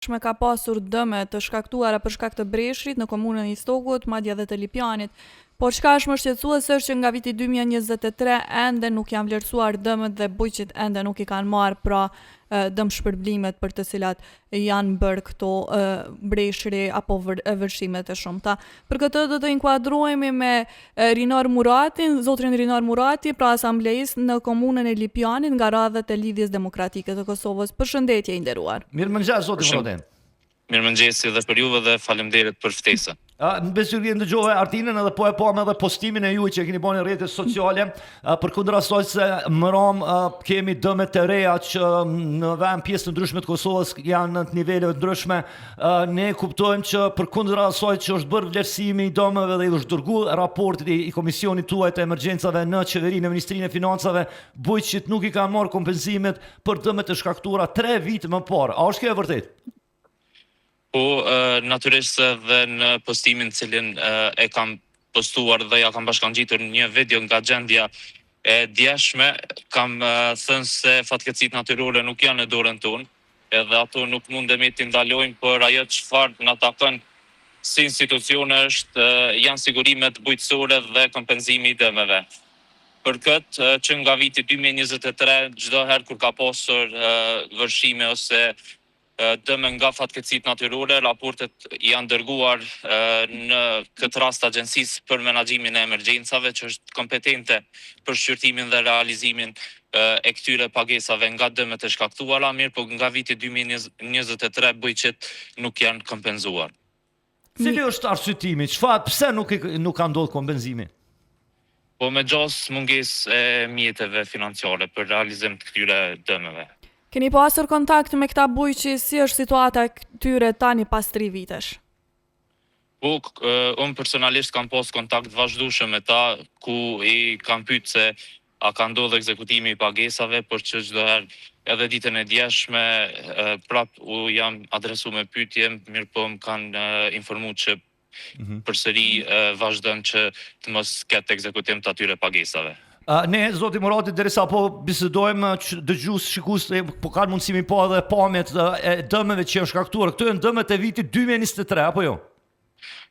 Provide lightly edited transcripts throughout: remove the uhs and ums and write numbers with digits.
njëjtshme ka pasur dëme të shkaktuara për shkak të breshrit në komunën e Istokut, madje edhe të Lipjanit. Por çka është më shqetësuese është që nga viti 2023 ende nuk janë vlerësuar dëmet dhe bujqit ende nuk i kanë marrë pra dëm shpërblimet për të cilat janë bërë këto breshri apo vërshimet e shumta. Për këtë do të inkuadrohemi me Rinor Muratin, zotrin Rinor Murati, pra asamblejist në komunën e Lipjanit nga radhët e Lidhjes Demokratike të Kosovës. Përshëndetje i nderuar. Mirëmëngjes zoti Murati. Mirëmëngjesi edhe për juve dhe faleminderit për ftesën. Në besuri ndëgjova Artinën edhe po e pam edhe postimin e juaj që keni bërë në rrjetet sociale përkundër asaj se mëram kemi dëme të reja që në vend pjesë të ndryshme të Kosovës janë në nivele të ndryshme. Ne kuptojmë që përkundër asaj që është bërë vlerësimi i dëmeve dhe është dërguar raporti i komisionit tuaj të emergjencave në qeverinë e Ministrinë e Financave, bujqit nuk i kanë marrë kompenzimet për dëmet e shkaktuara 3 vite më parë. A është kjo e vërtetë? Po, natyrisht dhe në postimin cilin e kam postuar dhe ja kam bashkangjitur një video nga gjendja e djeshme, kam thënë se fatkeqësitë natyrore nuk janë në dorën tonë, edhe ato nuk mundemi t'i ndalojmë, por ajo çfarë na takon si institucione janë sigurimet bujqësore dhe kompenzimi i dëmeve. Për këtë, që nga viti 2023, çdo herë kur ka pasur vërshime ose dëme nga fatkeqësitë natyrore, raportet janë dërguar në këtë rast Agjencisë për Menaxhimin e Emergjencave, që është kompetente për shqyrtimin dhe realizimin e këtyre pagesave nga dëmet e shkaktuara, mirë po nga viti 2023 bujqet nuk janë kompenzuar. Cili është arsyetimi? Pse nuk ka ndodhur kompenzimi? Po me gjas mungesë e mjeteve financiare për realizim të këtyre dëmeve. Keni pasur kontakt me këta bujqi, si është situata këtyre tani pas 3 vitesh? Po, unë personalisht kam pas kontakt vazhdueshëm me ta, ku i kam pyet se a ka ndodhur ekzekutimi i pagesave, por që çdo herë edhe ditën e djeshme prap u jam adresuar me pyetje, mirë po më kanë informuar që përsëri vazhdon që të mos ketë ekzekutim të atyre pagesave. Ne, zoti Murati, derisa po bisedojmë, dëgjues shikues po kanë mundësi pa edhe pamjet e dëmeve që janë shkaktuar. Këto janë dëmet e vitit 2023 apo jo?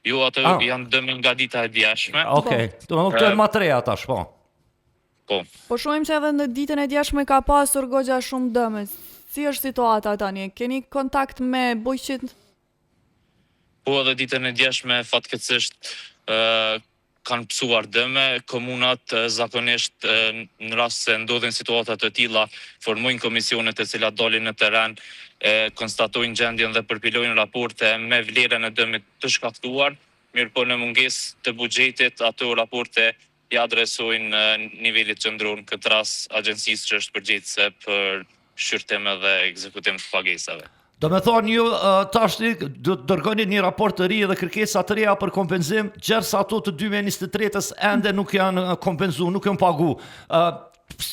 Jo, ato janë dëme nga dita e djeshme. Okej, këto janë më të reja tash, po. Po. Po shohim që edhe në ditën e djeshme ka pasur goxha shumë dëme. Si është situata tani? Keni kontakt me bujqit? Po, edhe ditën e djeshme fatkeqësisht kanë pësuar dëme, komunat zakonisht në rast se ndodhin situatat të tilla formojnë komisione të cilat dalin në terren, konstatojnë gjendjen dhe përpilojnë raporte me vlerën e dëmit të shkaktuar, mirë po në mungesë të buxhetit ato raporte i adresojnë në nivelit qendror, në këtë rast agjencisë që është përgjegjëse për shqyrtim dhe ekzekutim të pagesave. Do me thonë ju tash do të dërgoni një raport të ri dhe kërkesa të reja për kompenzim, gjersa ato të 2023-s ende nuk janë kompenzuar, nuk janë pagu.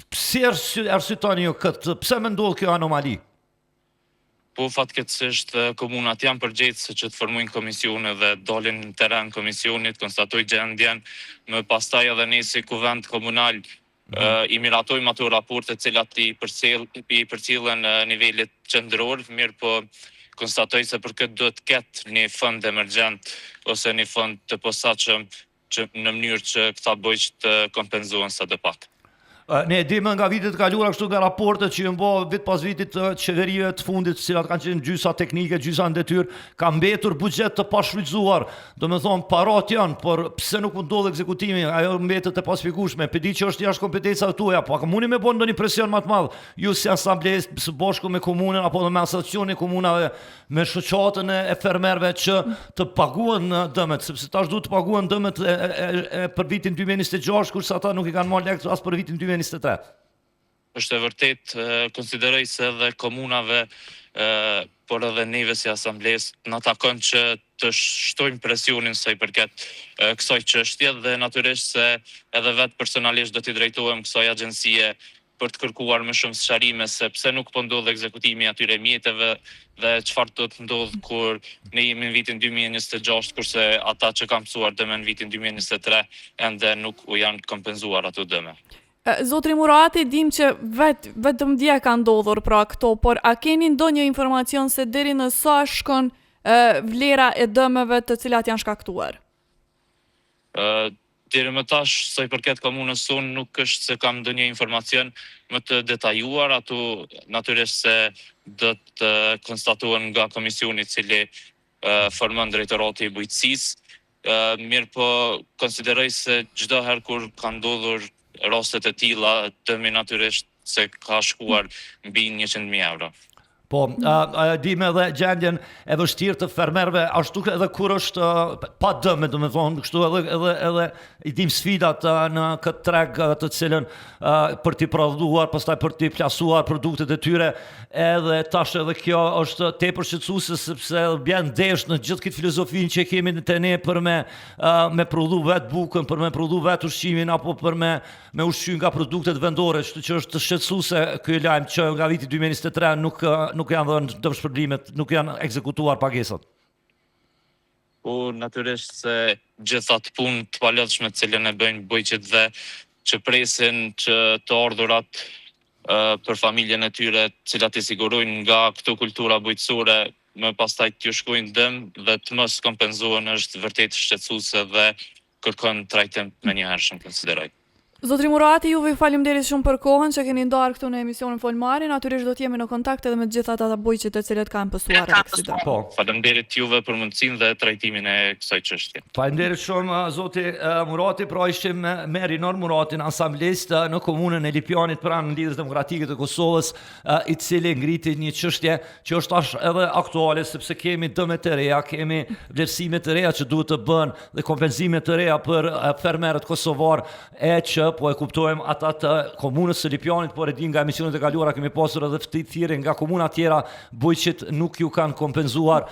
Si arsyetoni ju këtë? Pse më ndodh kjo anomali? Po fatkeqësisht komunat janë përgjegjëse që të formojnë komisione dhe dalin në terren komisionit, konstatojnë gjendjen, më pastaj edhe ne si kuvend komunal i miratojmë ato raporte të cilat i përcjellen në nivelit qendror, mirë po konstatoj se për këtë duhet të ketë një fond emergjent ose një fond të posaçëm në mënyrë që këta bujq të kompenzohen sadopak. Ne dimë nga vitet kaluara kështu nga raportet që janë bërë vit pas vitit të qeverive të fundit, të cilat kanë qenë gjysa teknike, gjysa në detyrë, ka mbetur buxhet të pashfrytzuar. Do me thonë parat janë, por pse nuk ndodh ekzekutimi, ajo mbetet e pasfikueshme. Pedi që është jashtë kompetencave tuaja, po a mundi me bën ndonjë presion më të madh? Ju si asamblejë së bashku me komunën apo me asociacionin e komunave, me shoqatën e fermerëve që të paguhen dëmet, sepse tash duhet të paguhen dëmet për vitin 2026, kurse ata nuk i kanë marrë lekë as për vitin 2023. Është e vërtet, konsideroj se edhe komunave, por edhe neve si asamblesë, na takon që të shtojmë presionin sa i përket kësaj çështje dhe natyrisht se edhe vetë personalisht do t'i drejtohem kësaj agjencie për të kërkuar më shumë sqarime se pse nuk po ndodh ekzekutimi atyre mjeteve dhe çfarë do të ndodh kur ne jemi në vitin 2026, kurse ata që kanë mësuar dëme në vitin 2023 ende nuk u janë kompenzuar ato dëme. Zotri Murati, dim që vetëm dje ka ndodhur pra këto, por a keni ndonjë informacion se deri në sa shkon vlera e dëmeve të cilat janë shkaktuar? Deri më tash, sa i përket komunës sonë, nuk është se kam ndonjë informacion më të detajuar, ato natyrisht se do të konstatohen nga komisioni i cili formon drejtorati i bujqësisë. Mirë po konsideroj se çdo herë kur ka ndodhur rastet e tilla, dëmi natyrisht se ka shkuar mbi 100.000 euro. Po, dim edhe gjendjen e vështirë të fermerëve, ashtu edhe kur është pa dëme, do me thonë, kështu edhe i dim sfidat në këtë treg të cilën për t'i prodhuar, pastaj për t'i plasuar produktet e tyre, edhe tash edhe kjo është tepër shqetësuese sepse bjen ndesh në gjithë këtë filozofinë që kemi të ne për me prodhu vetë bukën, për me prodhu vetë ushqimin apo për me ushqy nga produktet vendore, që është shqetësuese ky lajm që nga viti 2023 nuk janë dhënë dëmshpërblimet, nuk janë ekzekutuar pagesat. Po natyrisht se gjithë atë punë të palodhshme të cilën e bëjnë bujqet dhe që presin që të ardhurat për familjen e tyre, cilat i sigurojnë nga këto kultura bujqësore, më pastaj t'ju shkojnë dëm dhe të mos kompenzohen, është vërtet shqetësuese dhe kërkon trajtim menjëhershëm, konsideroj. Zotri Murati, juve ju faleminderit shumë për kohën që keni ndarë këtu në emisionin Folmari, natyrisht do të jemi në kontakt edhe me të gjithat ata bujqet të cilët kanë pësuar aksident. Po. Faleminderit juve për mundësinë dhe trajtimin e kësaj çështje. Faleminderit shumë zoti Murati, pra ishim me Rinor Muratin, asamblist në komunën e Lipjanit pranë Lidhjes Demokratike të Kosovës, i cili ngriti një çështje që është tash edhe aktuale sepse kemi dëme të reja, kemi vlerësime të reja që duhet të bën dhe kompenzime të reja për fermerët kosovar, e që po e kuptojmë ata të komunës së Lipjanit, por e di nga emisionet e kaluara kemi pasur edhe thirrje nga komuna tjera, bujqit nuk ju kanë kompenzuar